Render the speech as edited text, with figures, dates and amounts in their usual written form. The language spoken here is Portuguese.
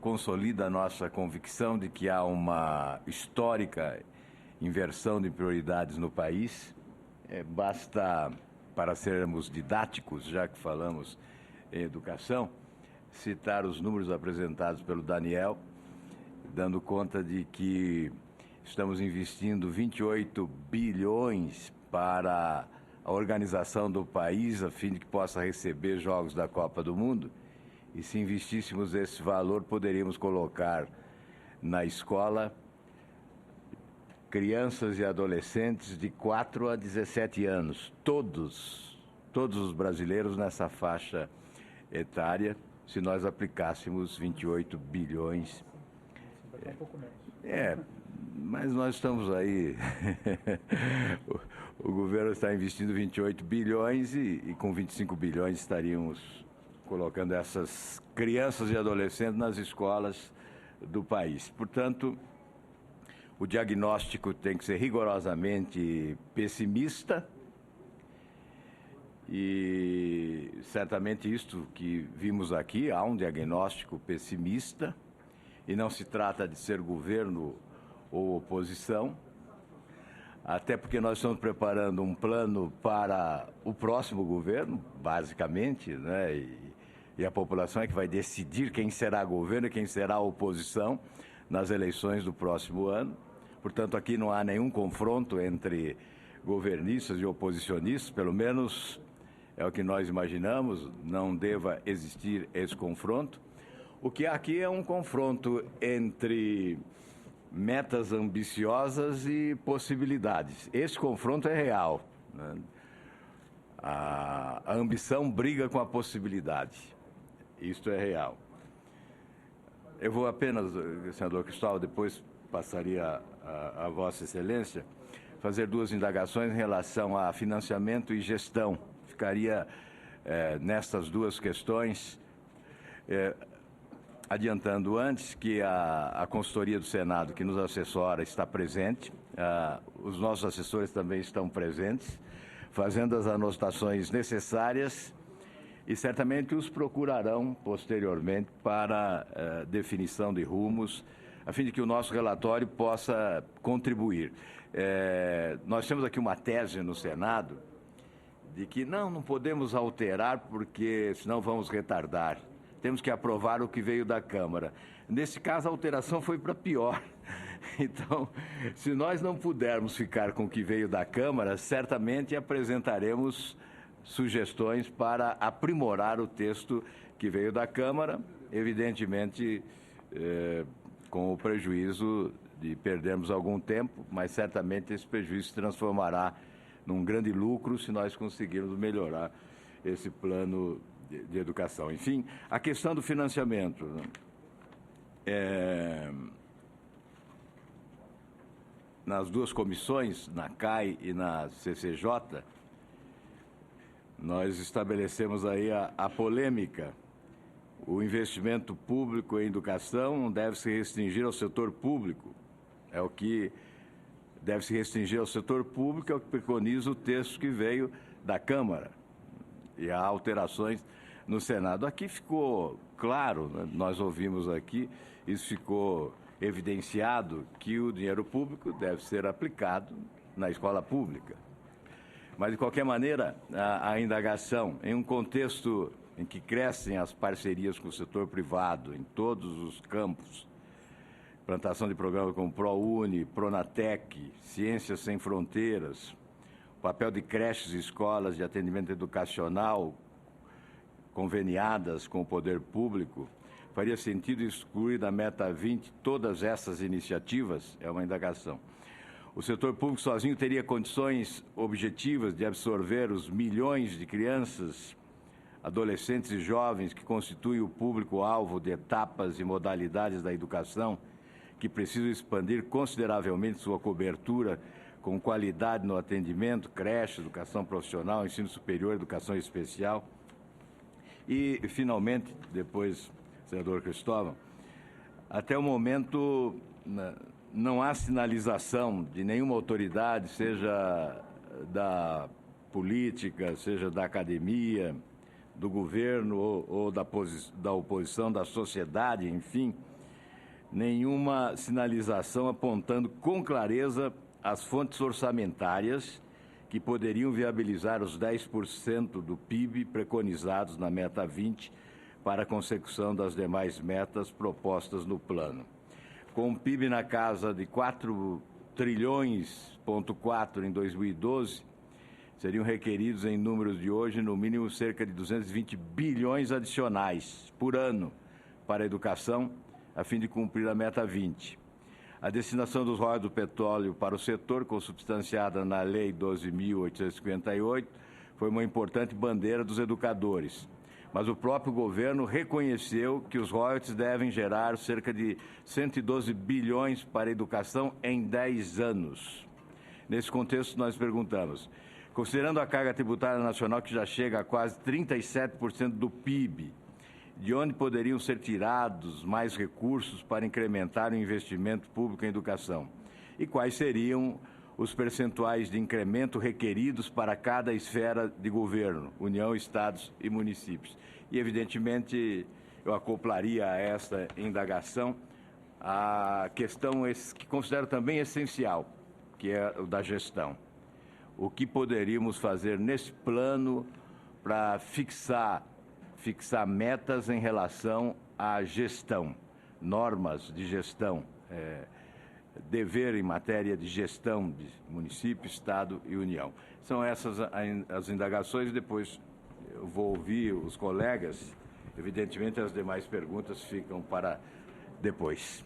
consolida a nossa convicção de que há uma histórica inversão de prioridades no país. Basta, para sermos didáticos, já que falamos em educação, citar os números apresentados pelo Daniel, dando conta de que estamos investindo 28 bilhões para a organização do país, a fim de que possa receber jogos da Copa do Mundo. E se investíssemos esse valor, poderíamos colocar na escola crianças e adolescentes de 4 a 17 anos, todos os brasileiros nessa faixa etária, se nós aplicássemos 28 bilhões. Um pouco menos. Mas nós estamos aí, o governo está investindo 28 bilhões e com 25 bilhões estaríamos colocando essas crianças e adolescentes nas escolas do país. Portanto, o diagnóstico tem que ser rigorosamente pessimista e certamente isto que vimos aqui, há um diagnóstico pessimista e não se trata de ser governo ou oposição, até porque nós estamos preparando um plano para o próximo governo, basicamente, né? E a população é que vai decidir quem será governo e quem será oposição nas eleições do próximo ano. Portanto, aqui não há nenhum confronto entre governistas e oposicionistas, pelo menos é o que nós imaginamos, não deva existir esse confronto. O que há aqui é um confronto entre metas ambiciosas e possibilidades. Esse confronto é real, né? A ambição briga com a possibilidade. Isto é real. Eu vou apenas, senador Cristóvão, depois passaria a Vossa Excelência, fazer duas indagações em relação a financiamento e gestão. Ficaria nestas duas questões, adiantando antes que a consultoria do Senado, que nos assessora, está presente, os nossos assessores também estão presentes, fazendo as anotações necessárias e certamente os procurarão posteriormente para definição de rumos, a fim de que o nosso relatório possa contribuir. Nós temos aqui uma tese no Senado de que não podemos alterar porque senão vamos retardar. Temos que aprovar o que veio da Câmara. Nesse caso, a alteração foi para pior. Então, se nós não pudermos ficar com o que veio da Câmara, certamente apresentaremos sugestões para aprimorar o texto que veio da Câmara, evidentemente com o prejuízo de perdermos algum tempo, mas certamente esse prejuízo se transformará num grande lucro se nós conseguirmos melhorar esse plano de educação. Enfim, a questão do financiamento. Nas duas comissões, na CAI e na CCJ, nós estabelecemos aí a polêmica. O investimento público em educação não deve se restringir ao setor público. É o que deve se restringir ao setor público, é o que preconiza o texto que veio da Câmara. E há alterações no Senado. Aqui ficou claro, né? Nós ouvimos aqui, isso ficou evidenciado, que o dinheiro público deve ser aplicado na escola pública. Mas, de qualquer maneira, a indagação, em um contexto em que crescem as parcerias com o setor privado, em todos os campos, implantação de programas como ProUni, Pronatec, Ciências Sem Fronteiras, o papel de creches e escolas de atendimento educacional conveniadas com o poder público, faria sentido excluir da Meta 20 todas essas iniciativas? É uma indagação. O setor público sozinho teria condições objetivas de absorver os milhões de crianças, adolescentes e jovens que constituem o público-alvo de etapas e modalidades da educação, que precisam expandir consideravelmente sua cobertura com qualidade no atendimento, creche, educação profissional, ensino superior, educação especial. E, finalmente, depois, senador Cristóvão, até o momento não há sinalização de nenhuma autoridade, seja da política, seja da academia, do governo ou da oposição, da sociedade, enfim, nenhuma sinalização apontando com clareza as fontes orçamentárias que poderiam viabilizar os 10% do PIB preconizados na meta 20 para a consecução das demais metas propostas no plano. Com o PIB na casa de 4,4 trilhões em 2012, seriam requeridos em números de hoje, no mínimo, cerca de 220 bilhões adicionais por ano para a educação, a fim de cumprir a meta 20. A destinação dos royalties do petróleo para o setor, consubstanciada na Lei 12.858, foi uma importante bandeira dos educadores. Mas o próprio governo reconheceu que os royalties devem gerar cerca de 112 bilhões para a educação em 10 anos. Nesse contexto, nós perguntamos, considerando a carga tributária nacional que já chega a quase 37% do PIB, de onde poderiam ser tirados mais recursos para incrementar o investimento público em educação? E quais seriam os percentuais de incremento requeridos para cada esfera de governo, União, Estados e municípios? E, evidentemente, eu acoplaria a esta indagação a questão que considero também essencial, que é o da gestão. O que poderíamos fazer nesse plano para fixar metas em relação à gestão, normas de gestão, dever em matéria de gestão de município, Estado e União. São essas as indagações, depois eu vou ouvir os colegas. Evidentemente, as demais perguntas ficam para depois.